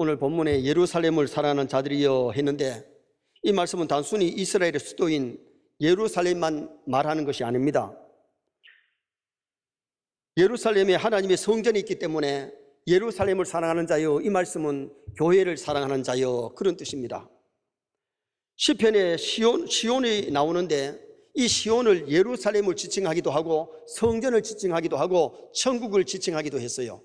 오늘 본문에 예루살렘을 사랑하는 자들이여 했는데 이 말씀은 단순히 이스라엘의 수도인 예루살렘만 말하는 것이 아닙니다. 예루살렘에 하나님의 성전이 있기 때문에 예루살렘을 사랑하는 자여, 이 말씀은 교회를 사랑하는 자여, 그런 뜻입니다. 시편에 시온이 나오는데 이 시온을 예루살렘을 지칭하기도 하고 성전을 지칭하기도 하고 천국을 지칭하기도 했어요.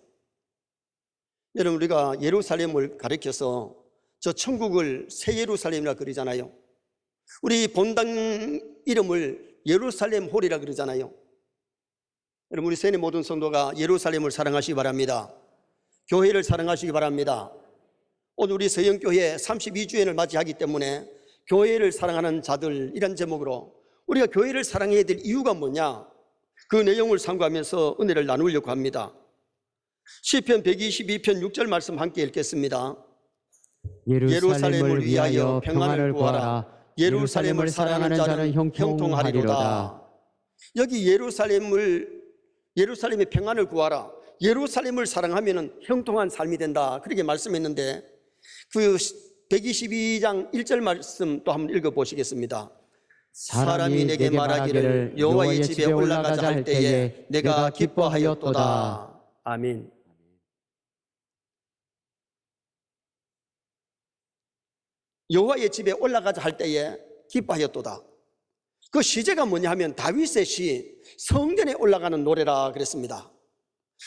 여러분, 우리가 예루살렘을 가리켜서 저 천국을 새 예루살렘이라 그러잖아요. 우리 본당 이름을 예루살렘 홀이라 그러잖아요. 여러분, 우리 세네 모든 성도가 예루살렘을 사랑하시기 바랍니다. 교회를 사랑하시기 바랍니다. 오늘 우리 서영교회 32주년을 맞이하기 때문에 교회를 사랑하는 자들, 이런 제목으로 우리가 교회를 사랑해야 될 이유가 뭐냐, 그 내용을 상고하면서 은혜를 나누려고 합니다. 시편 122편 6절 말씀 함께 읽겠습니다. 예루살렘을 위하여 평안을 구하라. 예루살렘을 사랑하는 자는 형통하리로다. 여기 예루살렘의 평안을 구하라, 예루살렘을 사랑하면 형통한 삶이 된다, 그렇게 말씀했는데 그 122장 1절 말씀 또 한번 읽어보시겠습니다. 사람이 내게 말하기를 여호와의 집에 올라가자 할 때에 내가 기뻐하였도다. 아멘. 여호와의 집에 올라가자 할 때에 기뻐하였도다. 그 시제가 뭐냐 하면 다윗의 시 성전에 올라가는 노래라 그랬습니다.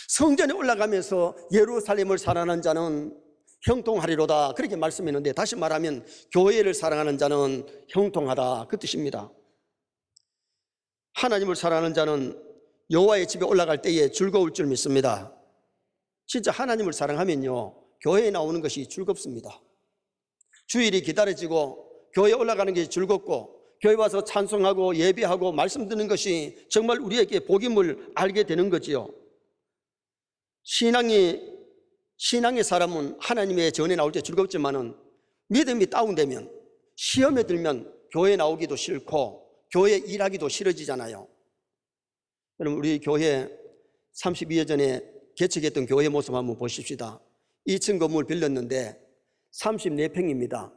성전에 올라가면서 예루살렘을 사랑하는 자는 형통하리로다, 그렇게 말씀했는데, 다시 말하면 교회를 사랑하는 자는 형통하다, 그 뜻입니다. 하나님을 사랑하는 자는 여호와의 집에 올라갈 때에 즐거울 줄 믿습니다. 진짜 하나님을 사랑하면요, 교회에 나오는 것이 즐겁습니다. 주일이 기다려지고 교회에 올라가는 것이 즐겁고 교회 와서 찬송하고 예배하고 말씀 듣는 것이 정말 우리에게 복임을 알게 되는 거지요. 신앙의 사람은 하나님의 전에 나올 때 즐겁지만은 믿음이 다운되면, 시험에 들면 교회 나오기도 싫고 교회 일하기도 싫어지잖아요. 여러분, 우리 교회 32년 전에 개척했던 교회 모습 한번 보십시다. 2층 건물 빌렸는데 34평입니다.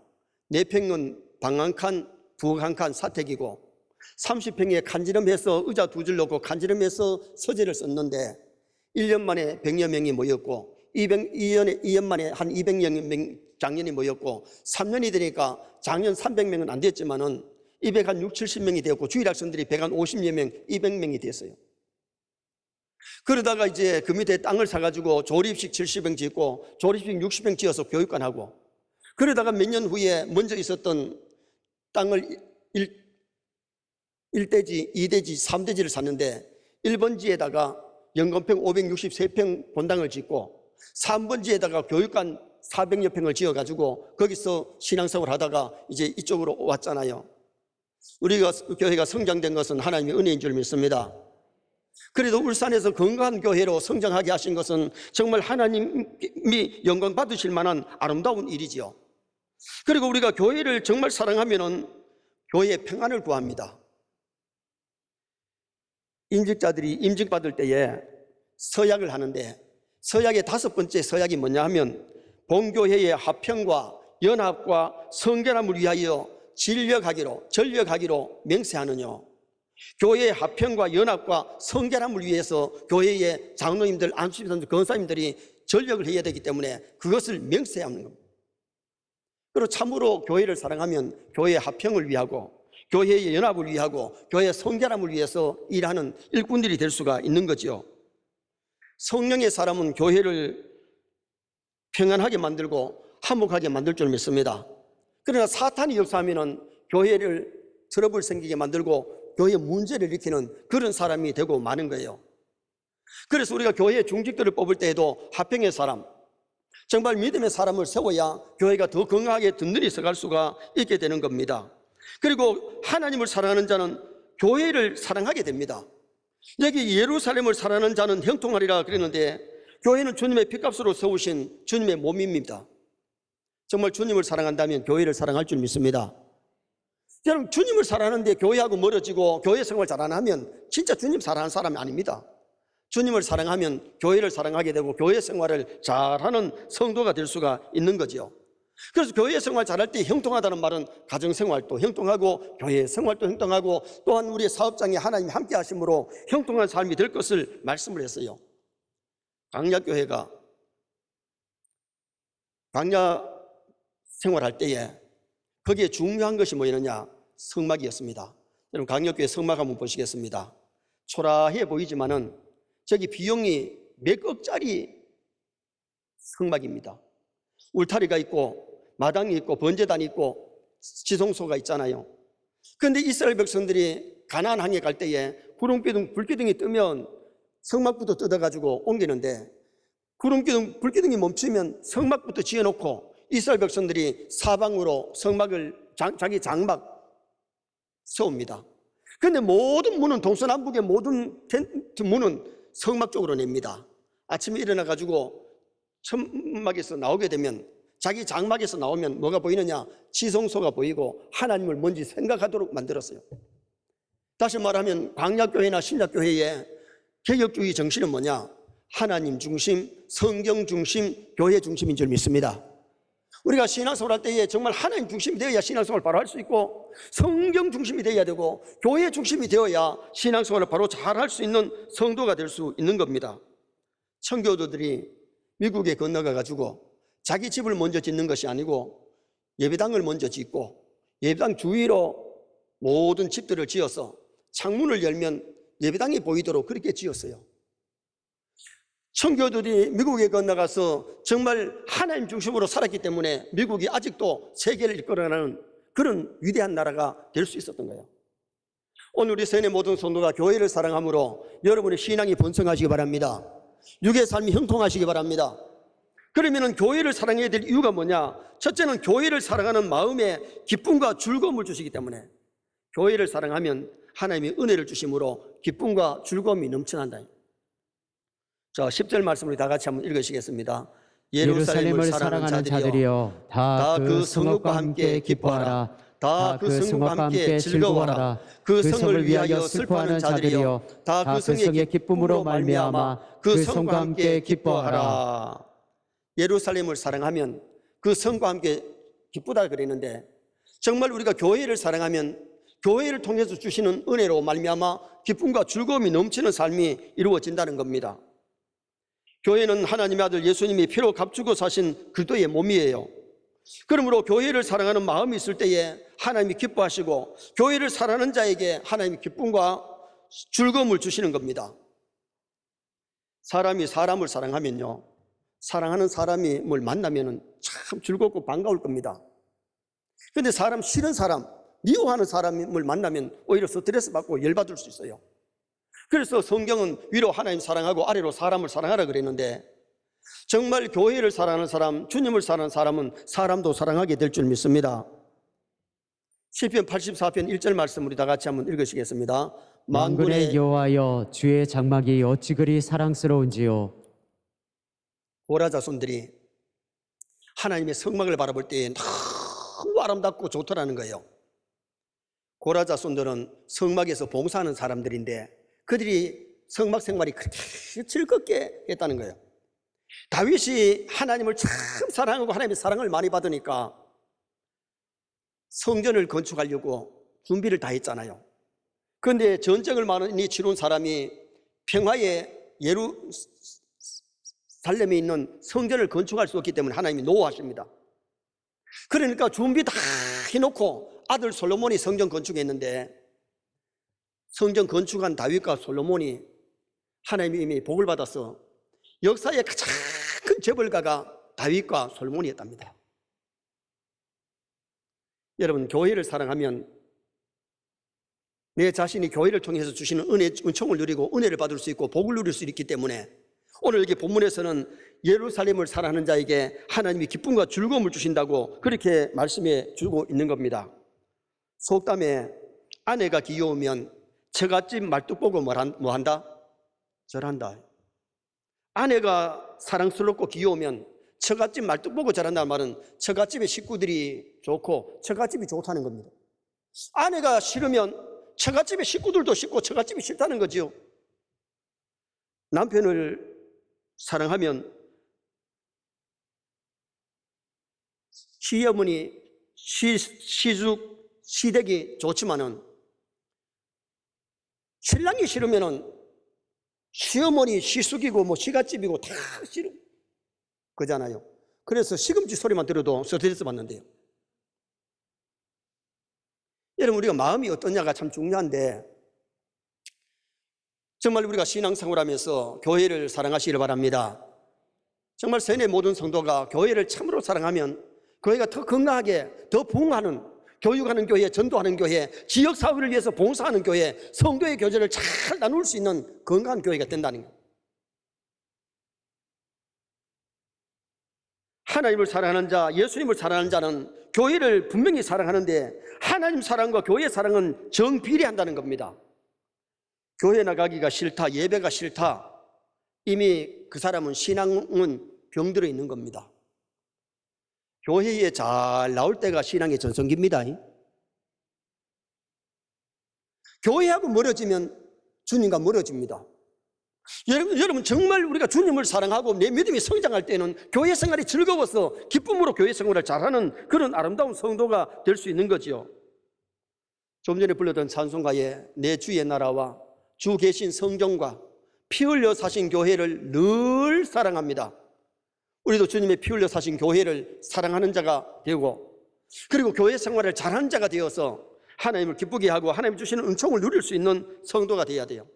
4평은 방 한 칸, 부엌 한 칸, 사택이고 30평에 칸지름해서 의자 2줄 놓고 칸지름해서 서재를 썼는데 1년 만에 100여 명이 모였고 2년 만에 한 200여 명 장년이 모였고 3년이 되니까 장년 300명은 안 됐지만은 260, 70명이 되었고 주일학생들이 150여 명, 200명이 됐어요. 그러다가 이제 그 밑에 땅을 사가지고 조립식 70평 짓고 조립식 60평 지어서 교육관 하고, 그러다가 몇 년 후에 먼저 있었던 땅을 1대지, 2대지, 3대지를 샀는데 1번지에다가 연건평 563평 본당을 짓고 3번지에다가 교육관 400여 평을 지어가지고 거기서 신앙생활을 하다가 이제 이쪽으로 왔잖아요. 우리가 교회가 성장된 것은 하나님의 은혜인 줄 믿습니다. 그래도 울산에서 건강한 교회로 성장하게 하신 것은 정말 하나님이 영광 받으실 만한 아름다운 일이지요. 그리고 우리가 교회를 정말 사랑하면은 교회의 평안을 구합니다. 임직자들이 임직받을 때에 서약을 하는데 서약의 5번째 서약이 뭐냐 하면 본교회의 화평과 연합과 성결함을 위하여 전력하기로 맹세하느뇨. 교회의 화평과 연합과 성결함을 위해서 교회의 장로님들, 안수님들, 권사님들이 전력을 해야 되기 때문에 그것을 맹세하는 겁니다. 그리고 참으로 교회를 사랑하면 교회의 화평을 위하고 교회의 연합을 위하고 교회의 성결함을 위해서 일하는 일꾼들이 될 수가 있는 거죠. 성령의 사람은 교회를 평안하게 만들고 화목하게 만들 줄 믿습니다. 그러나 사탄이 역사하면 교회를 트러블 생기게 만들고 교회에 문제를 일으키는 그런 사람이 되고 마는 거예요. 그래서 우리가 교회의 중직들을 뽑을 때에도 화평의 사람, 정말 믿음의 사람을 세워야 교회가 더 건강하게 든든히 서갈 수가 있게 되는 겁니다. 그리고 하나님을 사랑하는 자는 교회를 사랑하게 됩니다. 여기 예루살렘을 사랑하는 자는 형통하리라 그랬는데 교회는 주님의 피값으로 세우신 주님의 몸입니다. 정말 주님을 사랑한다면 교회를 사랑할 줄 믿습니다. 여러분, 주님을 사랑하는데 교회하고 멀어지고 교회 생활 잘 안 하면 진짜 주님 사랑하는 사람이 아닙니다. 주님을 사랑하면 교회를 사랑하게 되고 교회 생활을 잘하는 성도가 될 수가 있는 거죠. 그래서 교회 생활 잘할 때 형통하다는 말은 가정생활도 형통하고 교회 생활도 형통하고 또한 우리의 사업장에 하나님이 함께 하심으로 형통한 삶이 될 것을 말씀을 했어요. 광야교회가 광야 생활할 때에 거기에 중요한 것이 뭐였느냐? 성막이었습니다. 여러분 광야교회 성막 한번 보시겠습니다. 초라해 보이지만은 저기 비용이 몇 억짜리 성막입니다. 울타리가 있고 마당이 있고 번제단이 있고 지성소가 있잖아요. 그런데 이스라엘 백성들이 가나안 항해 갈 때에 구름기둥, 불기둥이 뜨면 성막부터 뜯어가지고 옮기는데 구름기둥, 불기둥이 멈추면 성막부터 지어놓고 이스라엘 백성들이 사방으로 성막을 자기 장막 세웁니다. 그런데 모든 문은 동서남북의 모든 텐트 문은 성막 쪽으로 냅니다. 아침에 일어나가지고 천막에서 나오게 되면 자기 장막에서 나오면 뭐가 보이느냐? 지성소가 보이고 하나님을 뭔지 생각하도록 만들었어요. 다시 말하면 광야교회나 신약교회의 개혁주의 정신은 뭐냐? 하나님 중심, 성경 중심, 교회 중심인 줄 믿습니다. 우리가 신앙생활 할 때에 정말 하나님 중심이 되어야 신앙생활을 바로 할 수 있고 성경 중심이 되어야 되고 교회 중심이 되어야 신앙생활을 바로 잘 할 수 있는 성도가 될 수 있는 겁니다. 청교도들이 미국에 건너가 가지고 자기 집을 먼저 짓는 것이 아니고 예배당을 먼저 짓고 예배당 주위로 모든 집들을 지어서 창문을 열면 예배당이 보이도록 그렇게 지었어요. 청교도들이 미국에 건너가서 정말 하나님 중심으로 살았기 때문에 미국이 아직도 세계를 이끌어가는 그런 위대한 나라가 될 수 있었던 거예요. 오늘 우리 세뇌 모든 성도가 교회를 사랑함으로 여러분의 신앙이 번성하시기 바랍니다. 육의 삶이 형통하시기 바랍니다. 그러면 교회를 사랑해야 될 이유가 뭐냐? 첫째는 교회를 사랑하는 마음에 기쁨과 즐거움을 주시기 때문에 교회를 사랑하면 하나님이 은혜를 주심으로 기쁨과 즐거움이 넘쳐난다. 자, 10절 말씀을 다 같이 한번 읽으시겠습니다. 예루살렘을 사랑하는 자들이여 다 그 성읍과 함께 기뻐하라. 다 그 성읍과 함께 즐거워하라. 그 성을 위하여 슬퍼하는 자들이여 다 그 성의 기쁨으로 말미암아 그 성과 함께 기뻐하라. 예루살렘을 사랑하면 그 성과 함께 기쁘다 그랬는데 정말 우리가 교회를 사랑하면 교회를 통해서 주시는 은혜로 말미암아 기쁨과 즐거움이 넘치는 삶이 이루어진다는 겁니다. 교회는 하나님의 아들 예수님이 피로 값주고 사신 그리스도의 몸이에요. 그러므로 교회를 사랑하는 마음이 있을 때에 하나님이 기뻐하시고 교회를 사랑하는 자에게 하나님이 기쁨과 즐거움을 주시는 겁니다. 사람이 사람을 사랑하면요, 사랑하는 사람을 만나면 참 즐겁고 반가울 겁니다. 그런데 사람 싫은 사람, 미워하는 사람을 만나면 오히려 스트레스 받고 열받을 수 있어요. 그래서 성경은 위로 하나님 사랑하고 아래로 사람을 사랑하라 그랬는데 정말 교회를 사랑하는 사람, 주님을 사랑하는 사람은 사람도 사랑하게 될 줄 믿습니다. 시편 84편 1절 말씀 우리 다 같이 한번 읽으시겠습니다. 만군의 여호와여 주의 장막이 어찌 그리 사랑스러운지요. 고라 자손들이 하나님의 성막을 바라볼 때에 너무 아름답고 좋더라는 거예요. 고라 자손들은 성막에서 봉사하는 사람들인데 그들이 성막 생활이 그렇게 즐겁게 했다는 거예요. 다윗이 하나님을 참 사랑하고 하나님의 사랑을 많이 받으니까 성전을 건축하려고 준비를 다 했잖아요. 그런데 전쟁을 많이 치룬 사람이 평화의 예루살렘에 있는 성전을 건축할 수 없기 때문에 하나님이 노하십니다. 그러니까 준비 다 해놓고 아들 솔로몬이 성전 건축했는데 성전 건축한 다윗과 솔로몬이 하나님이 이미 복을 받아서 역사의 가장 큰 재벌가가 다윗과 솔로몬이었답니다. 여러분, 교회를 사랑하면 내 자신이 교회를 통해서 주시는 은총을 누리고 은혜를 받을 수 있고 복을 누릴 수 있기 때문에 오늘 여기 본문에서는 예루살렘을 사랑하는 자에게 하나님이 기쁨과 즐거움을 주신다고 그렇게 말씀해 주고 있는 겁니다. 속담에 아내가 귀여우면 처갓집 말뚝 보고 뭐한다? 절한다. 아내가 사랑스럽고 귀여우면 처갓집 말뚝 보고 절한다는 말은 처갓집의 식구들이 좋고 처갓집이 좋다는 겁니다. 아내가 싫으면 처갓집의 식구들도 싫고 처갓집이 싫다는 거지요. 남편을 사랑하면 시어머니, 시숙, 시댁이 좋지만은 신랑이 싫으면은 시어머니, 시숙이고 뭐 시갓집이고 다 싫어 그잖아요. 그래서 시금치 소리만 들어도 스트레스 받는데요. 여러분, 우리가 마음이 어떠냐가 참 중요한데, 정말 우리가 신앙생활하면서 교회를 사랑하시길 바랍니다. 정말 세뇌 모든 성도가 교회를 참으로 사랑하면 교회가 더 건강하게, 더 부흥하는, 교육하는 교회, 전도하는 교회, 지역사회를 위해서 봉사하는 교회, 성도의 교제를 잘 나눌 수 있는 건강한 교회가 된다는 거예요. 하나님을 사랑하는 자, 예수님을 사랑하는 자는 교회를 분명히 사랑하는데 하나님 사랑과 교회 사랑은 정비례한다는 겁니다. 교회 나가기가 싫다, 예배가 싫다, 이미 그 사람은 신앙은 병들어 있는 겁니다. 교회에 잘 나올 때가 신앙의 전성기입니다. 교회하고 멀어지면 주님과 멀어집니다. 여러분 정말 우리가 주님을 사랑하고 내 믿음이 성장할 때는 교회 생활이 즐거워서 기쁨으로 교회 생활을 잘하는 그런 아름다운 성도가 될 수 있는 거지요. 좀 전에 불렀던 찬송가에 내 주의 나라와 주 계신 성경과 피 흘려 사신 교회를 늘 사랑합니다. 우리도 주님의 피 흘려 사신 교회를 사랑하는 자가 되고, 그리고 교회 생활을 잘하는 자가 되어서 하나님을 기쁘게 하고 하나님 주시는 은총을 누릴 수 있는 성도가 되어야 돼요.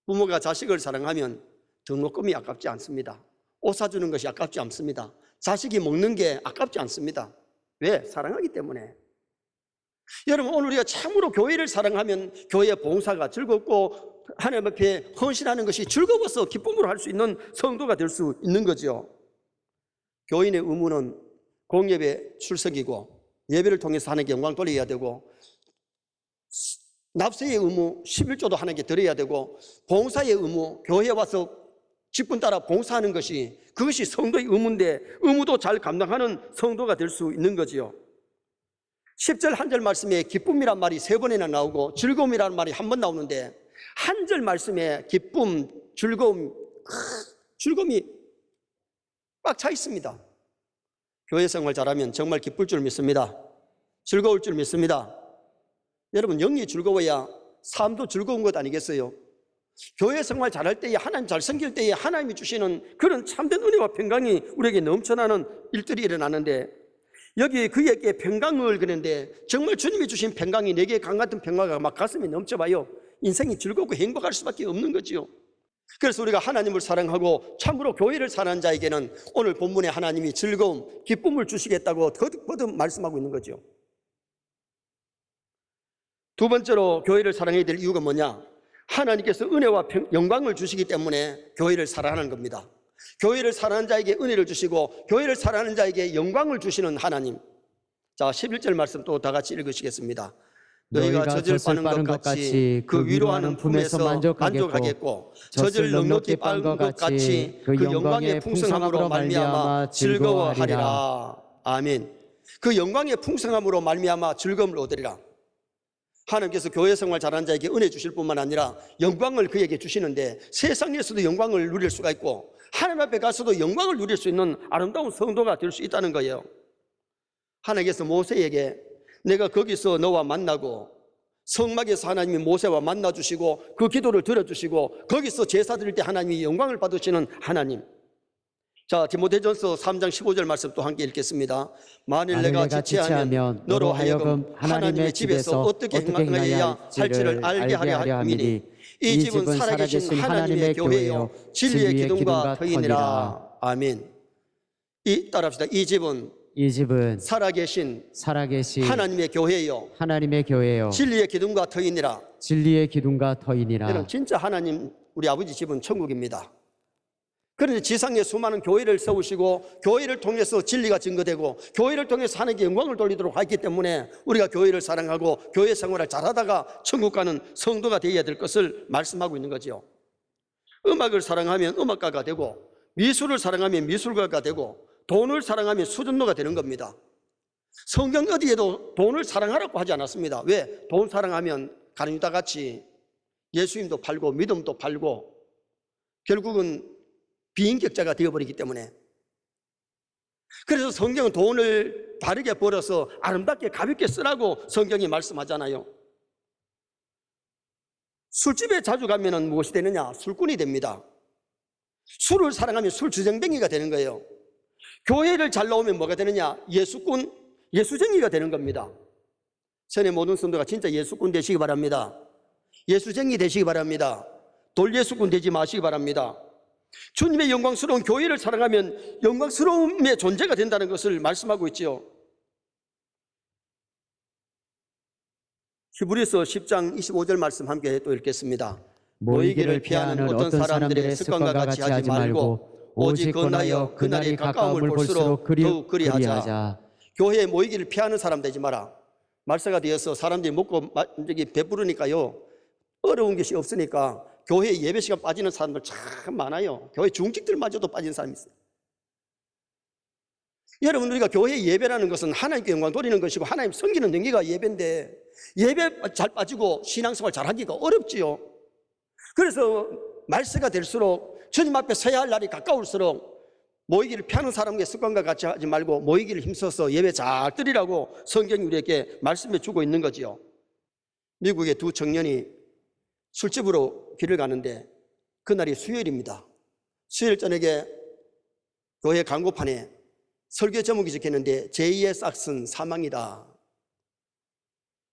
부모가 자식을 사랑하면 등록금이 아깝지 않습니다. 옷 사주는 것이 아깝지 않습니다. 자식이 먹는 게 아깝지 않습니다. 왜? 사랑하기 때문에. 여러분, 오늘 우리가 참으로 교회를 사랑하면 교회 봉사가 즐겁고 하나님 앞에 헌신하는 것이 즐거워서 기쁨으로 할 수 있는 성도가 될 수 있는 거죠. 교인의 의무는 공예배 출석이고 예배를 통해서 하나님께 영광 돌려야 되고, 납세의 의무 11조도 하나님께 드려야 되고, 봉사의 의무 교회에 와서 직분 따라 봉사하는 것이, 그것이 성도의 의무인데 의무도 잘 감당하는 성도가 될 수 있는 거지요. 10절 한 절 말씀에 기쁨이란 말이 3번이나 나오고 즐거움이라는 말이 한 번 나오는데, 한 절 말씀에 기쁨, 즐거움이 꽉 차 있습니다. 교회 생활 잘하면 정말 기쁠 줄 믿습니다. 즐거울 줄 믿습니다. 여러분, 영이 즐거워야 삶도 즐거운 것 아니겠어요? 교회 생활 잘할 때에, 하나님 잘 섬길 때에 하나님이 주시는 그런 참된 은혜와 평강이 우리에게 넘쳐나는 일들이 일어나는데, 여기 그에게 평강을 그랬는데 정말 주님이 주신 평강이 내게 강 같은 평화가 막 가슴에 넘쳐봐요. 인생이 즐겁고 행복할 수밖에 없는 거지요. 그래서 우리가 하나님을 사랑하고 참으로 교회를 사랑하는 자에게는 오늘 본문에 하나님이 즐거움, 기쁨을 주시겠다고 거듭 말씀하고 있는 거죠. 두 번째로 교회를 사랑해야 될 이유가 뭐냐? 하나님께서 은혜와 영광을 주시기 때문에 교회를 사랑하는 겁니다. 교회를 사랑하는 자에게 은혜를 주시고 교회를 사랑하는 자에게 영광을 주시는 하나님. 자, 11절 말씀 또 다 같이 읽으시겠습니다. 너희가 젖을 빠는 것 같이 그 위로하는 품에서 만족하겠고, 젖을 넉넉히 빠는 것 같이 그 영광의 풍성함으로 말미암아 즐거워하리라. 아멘. 그 영광의 풍성함으로 말미암아 즐거움을 얻으리라. 하나님께서 교회 생활 잘하는 자에게 은혜 주실 뿐만 아니라 영광을 그에게 주시는데, 세상에서도 영광을 누릴 수가 있고 하나님 앞에 가서도 영광을 누릴 수 있는 아름다운 성도가 될 수 있다는 거예요. 하나님께서 모세에게 내가 거기서 너와 만나고, 성막에서 하나님이 모세와 만나주시고 그 기도를 들어주시고 거기서 제사 드릴 때 하나님이 영광을 받으시는 하나님. 자, 디모데전서 3장 15절 말씀 또 함께 읽겠습니다. 만일 내가 지체하면 너로 하여금 하나님의 집에서 어떻게 행하여야 할지를 알게 하려 함이니, 이 집은 살아계신 하나님의 교회요 진리의 기둥과 터이니라. 아멘. 따라합시다. 이 집은 살아계신 하나님의 교회요 진리의 기둥과 터이니라. 여러분, 진짜 하나님 우리 아버지 집은 천국입니다. 그런데 지상에 수많은 교회를 세우시고 교회를 통해서 진리가 증거되고 교회를 통해서 하나님께 영광을 돌리도록 하기 때문에 우리가 교회를 사랑하고 교회 생활을 잘하다가 천국 가는 성도가 되어야 될 것을 말씀하고 있는 거죠. 음악을 사랑하면 음악가가 되고, 미술을 사랑하면 미술가가 되고, 돈을 사랑하면 수전노가 되는 겁니다. 성경 어디에도 돈을 사랑하라고 하지 않았습니다. 왜? 돈 사랑하면 가룟유다 같이 예수님도 팔고 믿음도 팔고 결국은 비인격자가 되어버리기 때문에. 그래서 성경은 돈을 바르게 벌어서 아름답게 가볍게 쓰라고 성경이 말씀하잖아요. 술집에 자주 가면 무엇이 되느냐? 술꾼이 됩니다. 술을 사랑하면 술주정뱅이가 되는 거예요. 교회를 잘 나오면 뭐가 되느냐? 예수꾼, 예수쟁이가 되는 겁니다. 전에 모든 성도가 진짜 예수꾼 되시기 바랍니다. 예수쟁이 되시기 바랍니다. 돌예수꾼 되지 마시기 바랍니다. 주님의 영광스러운 교회를 사랑하면 영광스러움의 존재가 된다는 것을 말씀하고 있지요. 히브리서 10장 25절 말씀 함께 또 읽겠습니다. 모이기를 피하는 어떤 사람들의 습관과 같이 하지 말고 오직 건하여 그날이 가까움을 볼수록 더욱 그리하자. 교회에 모이기를 피하는 사람 되지 마라. 말세가 되어서 사람들이 먹고 배부르니까요, 어려운 것이 없으니까 교회 예배 시간 빠지는 사람들 참 많아요. 교회 중직들마저도 빠지는 사람이 있어요. 여러분, 우리가 교회 예배라는 것은 하나님께 영광 돌리는 것이고 하나님 섬기는 능기가 예배인데, 예배 잘 빠지고 신앙생활 잘하기가 어렵지요. 그래서 말세가 될수록 주님 앞에 서야 할 날이 가까울수록 모이기를 피하는 사람의 습관과 같이 하지 말고 모이기를 힘써서 예배 잘 드리라고 성경이 우리에게 말씀해 주고 있는 거지요. 미국의 두 청년이 술집으로 길을 가는데 그날이 수요일입니다. 수요일 저녁에 교회 광고판에 설교 제목이 적혔는데 제2의 싹슨 사망이다.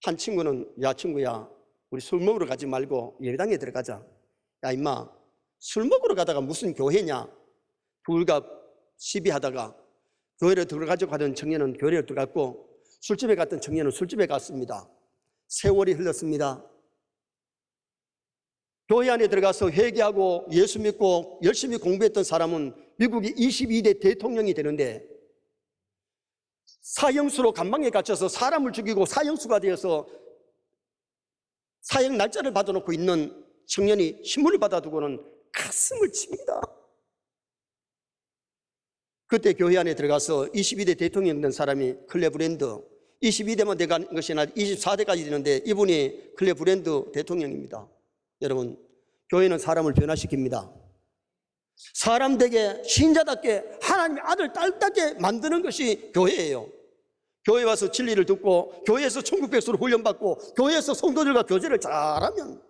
한 친구는 야 친구야, 우리 술 먹으러 가지 말고 예배당에 들어가자. 야 임마, 술 먹으러 가다가 무슨 교회냐. 둘과 시비하다가 교회를 들어가자고 하던 청년은 교회를 들어갔고 술집에 갔던 청년은 술집에 갔습니다. 세월이 흘렀습니다. 교회 안에 들어가서 회개하고 예수 믿고 열심히 공부했던 사람은 미국이 22대 대통령이 되는데, 사형수로 감방에 갇혀서 사람을 죽이고 사형수가 되어서 사형 날짜를 받아놓고 있는 청년이 신문을 받아두고는 가슴을 칩니다. 그때 교회 안에 들어가서 22대 대통령 된 사람이 클레브랜드, 22대만 돼가는 것이 아니라 24대까지 되는데 이분이 클레브랜드 대통령입니다. 여러분, 교회는 사람을 변화시킵니다. 사람 되게 신자답게 하나님의 아들 딸답게 만드는 것이 교회예요. 교회 와서 진리를 듣고 교회에서 천국 백수로 훈련받고 교회에서 성도들과 교제를 잘하면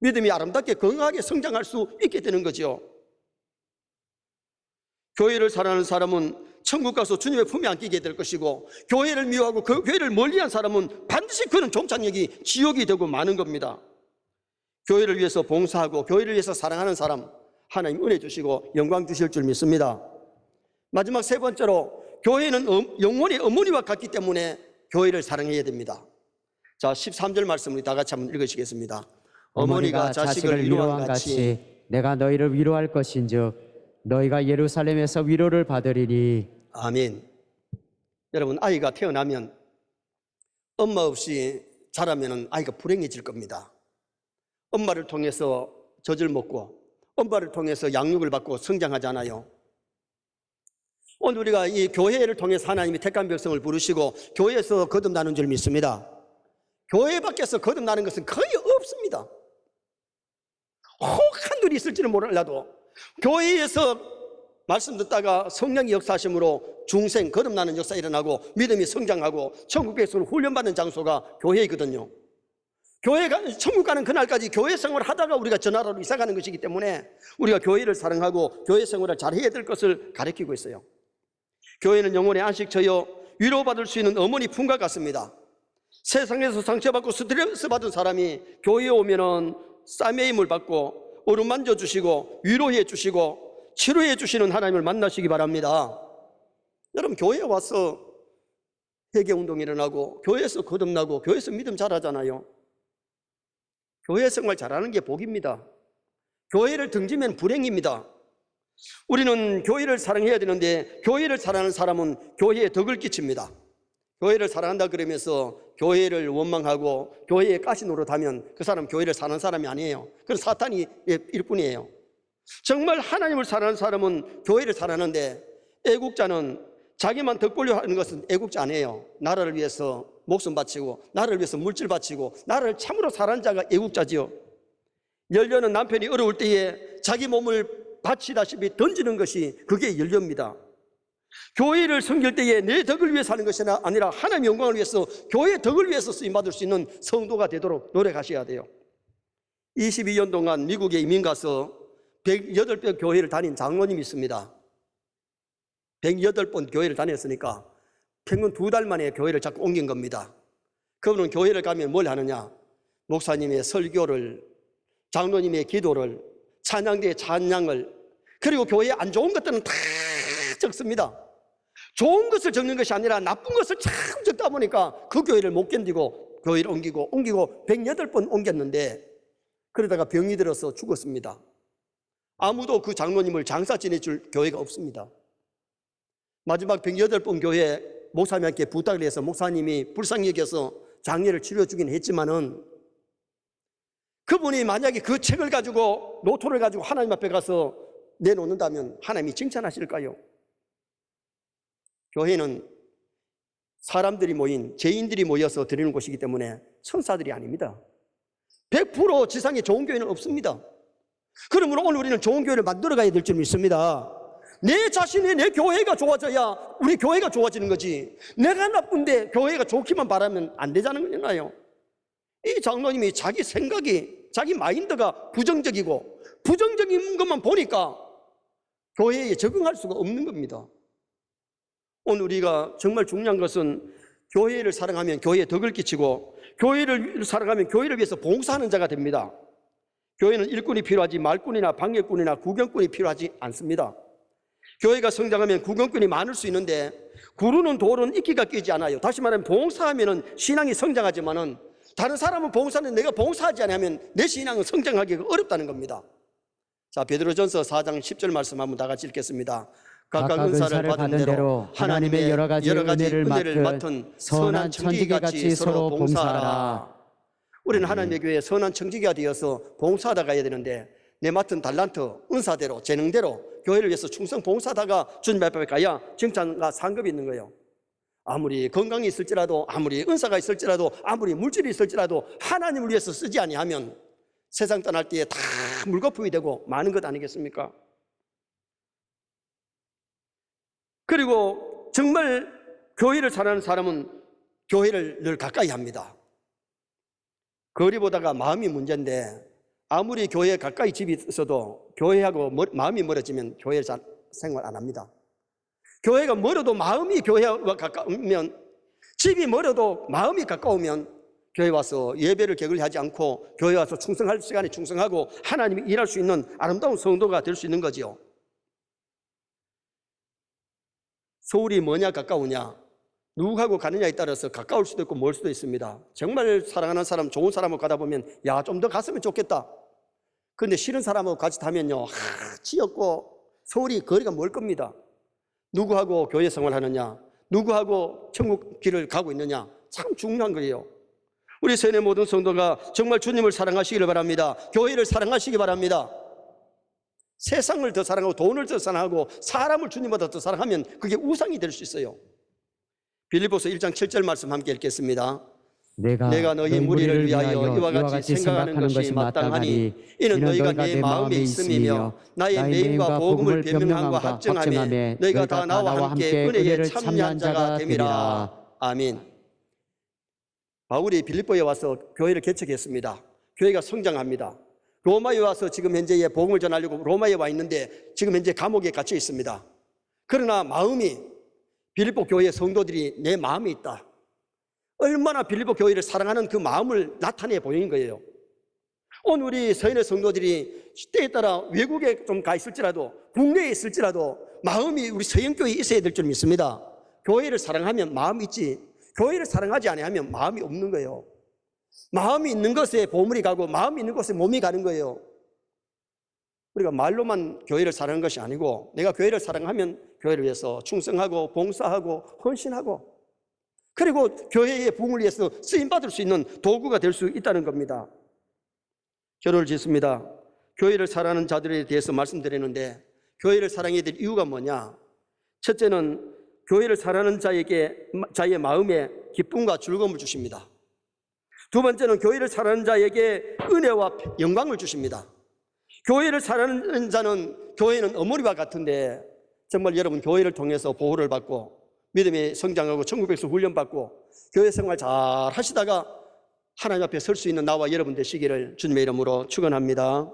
믿음이 아름답게 건강하게 성장할 수 있게 되는 거죠. 교회를 사랑하는 사람은 천국 가서 주님의 품에 안기게 될 것이고, 교회를 미워하고 그 교회를 멀리한 사람은 반드시 그는 종착역이 지옥이 되고 마는 겁니다. 교회를 위해서 봉사하고 교회를 위해서 사랑하는 사람, 하나님 은혜 주시고 영광 주실 줄 믿습니다. 마지막 세 번째로, 교회는 영혼의 어머니와 같기 때문에 교회를 사랑해야 됩니다. 자, 13절 말씀 우리 다 같이 한번 읽으시겠습니다. 어머니가 자식을 위로한 같이 내가 너희를 위로할 것인즉 너희가 예루살렘에서 위로를 받으리니. 아멘. 여러분, 아이가 태어나면 엄마 없이 자라면 아이가 불행해질 겁니다. 엄마를 통해서 젖을 먹고 엄마를 통해서 양육을 받고 성장하잖아요. 오늘 우리가 이 교회를 통해서 하나님이 택한 백성을 부르시고 교회에서 거듭나는 줄 믿습니다. 교회 밖에서 거듭나는 것은 거의 없습니다. 혹 한둘이 있을지는 몰라도 교회에서 말씀 듣다가 성령의 역사하심으로 중생 거듭나는 역사 일어나고 믿음이 성장하고 천국 백성을 훈련받는 장소가 교회이거든요. 교회가 천국 가는 그날까지 교회 생활을 하다가 우리가 저 나라로 이사가는 것이기 때문에 우리가 교회를 사랑하고 교회 생활을 잘해야 될 것을 가르치고 있어요. 교회는 영혼의 안식처여 위로받을 수 있는 어머니 품과 같습니다. 세상에서 상처받고 스트레스 받은 사람이 교회에 오면은 싸매임을 받고 어루만져 주시고 위로해 주시고 치료해 주시는 하나님을 만나시기 바랍니다. 여러분, 교회에 와서 회개운동이 일어나고 교회에서 거듭나고 교회에서 믿음 잘하잖아요. 교회 생활 잘하는 게 복입니다. 교회를 등지면 불행입니다. 우리는 교회를 사랑해야 되는데 교회를 사랑하는 사람은 교회에 덕을 끼칩니다. 교회를 사랑한다 그러면서 교회를 원망하고 교회에 가시 노릇하면 그 사람 교회를 사는 사람이 아니에요. 그건 사탄이 일뿐이에요. 정말 하나님을 사랑하는 사람은 교회를 사랑하는데, 애국자는 자기만 덕보려 하는 것은 애국자 아니에요. 나라를 위해서 목숨 바치고 나라를 위해서 물질 바치고 나라를 참으로 사랑하는 자가 애국자지요. 연료는 남편이 어려울 때에 자기 몸을 바치다시피 던지는 것이 그게 연료입니다. 교회를 섬길 때에 내 덕을 위해서 하는 것이 아니라 하나님의 영광을 위해서 교회의 덕을 위해서 쓰임받을 수 있는 성도가 되도록 노력하셔야 돼요. 22년 동안 미국에 이민 가서 108번 교회를 다닌 장로님이 있습니다. 108번 교회를 다녔으니까 평균 2달 만에 교회를 자꾸 옮긴 겁니다. 그분은 교회를 가면 뭘 하느냐? 목사님의 설교를, 장로님의 기도를, 찬양대의 찬양을, 그리고 교회에 안 좋은 것들은 다 적습니다. 좋은 것을 적는 것이 아니라 나쁜 것을 참 적다 보니까 그 교회를 못 견디고 교회를 옮기고 108번 옮겼는데 그러다가 병이 들어서 죽었습니다. 아무도 그 장로님을 장사 지내줄 교회가 없습니다. 마지막 108번 교회 목사님께 부탁을 해서 목사님이 불쌍히 여겨서 장례를 치러주긴 했지만은 그분이 만약에 그 책을 가지고 노트를 가지고 하나님 앞에 가서 내놓는다면 하나님이 칭찬하실까요? 교회는 사람들이 모인 죄인들이 모여서 드리는 곳이기 때문에 천사들이 아닙니다. 100% 지상에 좋은 교회는 없습니다. 그러므로 오늘 우리는 좋은 교회를 만들어 가야 될 줄 믿습니다. 내 자신이 내 교회가 좋아져야 우리 교회가 좋아지는 거지, 내가 나쁜데 교회가 좋기만 바라면 안 되자는 거잖아요. 이 장로님이 자기 생각이, 자기 마인드가 부정적인 것만 보니까 교회에 적응할 수가 없는 겁니다. 오늘 우리가 정말 중요한 것은 교회를 사랑하면 교회에 덕을 끼치고 교회를 사랑하면 교회를 위해서 봉사하는 자가 됩니다. 교회는 일꾼이 필요하지 말꾼이나 방해꾼이나 구경꾼이 필요하지 않습니다. 교회가 성장하면 구경꾼이 많을 수 있는데 구르는 돌은 이끼가 끼지 않아요. 다시 말하면 봉사하면 신앙이 성장하지만은 다른 사람은 봉사하는데 내가 봉사하지 않으면 내 신앙은 성장하기가 어렵다는 겁니다. 자, 베드로전서 4장 10절 말씀 한번 다 같이 읽겠습니다. 각각 은사를 받은 대로 하나님의 여러 가지 은혜를 맡은 선한 청지기같이 서로 봉사하라. 우리는 하나님의 교회에 선한 청지기가 되어서 봉사하다 가야 되는데 내 맡은 달란트, 은사대로, 재능대로 교회를 위해서 충성 봉사하다가 주님 앞에 가야 칭찬과 상급이 있는 거예요. 아무리 건강이 있을지라도, 아무리 은사가 있을지라도, 아무리 물질이 있을지라도 하나님을 위해서 쓰지 아니하면 세상 떠날 때에 다 물거품이 되고 많은 것 아니겠습니까? 그리고 정말 교회를 사랑하는 사람은 교회를 늘 가까이 합니다. 거리 보다가 마음이 문제인데 아무리 교회에 가까이 집이 있어도 교회하고 마음이 멀어지면 교회 생활 안 합니다. 교회가 멀어도 마음이 교회와 가까우면, 집이 멀어도 마음이 가까우면 교회 와서 예배를 게을리하지 않고 교회 와서 충성할 시간에 충성하고 하나님이 일할 수 있는 아름다운 성도가 될 수 있는 거죠. 서울이 뭐냐 가까우냐, 누구하고 가느냐에 따라서 가까울 수도 있고 멀 수도 있습니다. 정말 사랑하는 사람, 좋은 사람하고 가다 보면 야, 좀 더 갔으면 좋겠다. 그런데 싫은 사람하고 같이 타면요, 지역고 서울이 거리가 멀 겁니다. 누구하고 교회 생활하느냐, 누구하고 천국 길을 가고 있느냐, 참 중요한 거예요. 우리 세뇌 모든 성도가 정말 주님을 사랑하시기를 바랍니다. 교회를 사랑하시기 바랍니다. 세상을 더 사랑하고 돈을 더 사랑하고 사람을 주님보다 더 사랑하면 그게 우상이 될 수 있어요. 빌립보서 1장 7절 말씀 함께 읽겠습니다. 내가 너희 무리를 위하여 이와 같이 생각하는 것이 마땅하니 이는 너희가 내 마음에 있음이며 나의 메임과 복음을 변명함과 확증하며 너희가 다 나와 함께 은혜에 참여한 자가 됨이라. 아멘. 바울이 빌립보에 와서 교회를 개척했습니다. 교회가 성장합니다. 로마에 와서 지금 현재 복음을 전하려고 로마에 와 있는데 지금 현재 감옥에 갇혀 있습니다. 그러나 마음이, 빌립보 교회 성도들이 내 마음에 있다, 얼마나 빌립보 교회를 사랑하는 그 마음을 나타내 보이는 거예요. 오늘 우리 서인의 성도들이 때에 따라 외국에 좀 가 있을지라도 국내에 있을지라도 마음이 우리 서인교회에 있어야 될 줄 믿습니다. 교회를 사랑하면 마음이 있지, 교회를 사랑하지 않으면 마음이 없는 거예요. 마음이 있는 것에 보물이 가고 마음이 있는 곳에 몸이 가는 거예요. 우리가 말로만 교회를 사랑하는 것이 아니고 내가 교회를 사랑하면 교회를 위해서 충성하고 봉사하고 헌신하고 그리고 교회의 부흥을 위해서 쓰임받을 수 있는 도구가 될 수 있다는 겁니다. 결론을 짓습니다. 교회를 사랑하는 자들에 대해서 말씀드리는데 교회를 사랑해야 될 이유가 뭐냐? 첫째는 교회를 사랑하는 자에게 자의 마음에 기쁨과 즐거움을 주십니다. 두 번째는 교회를 사랑하는 자에게 은혜와 영광을 주십니다. 교회를 사랑하는 자는 교회는 어머니와 같은데 정말 여러분 교회를 통해서 보호를 받고 믿음의 성장하고 천국 백성 훈련받고 교회 생활 잘 하시다가 하나님 앞에 설 수 있는 나와 여러분 되시기를 주님의 이름으로 축원합니다.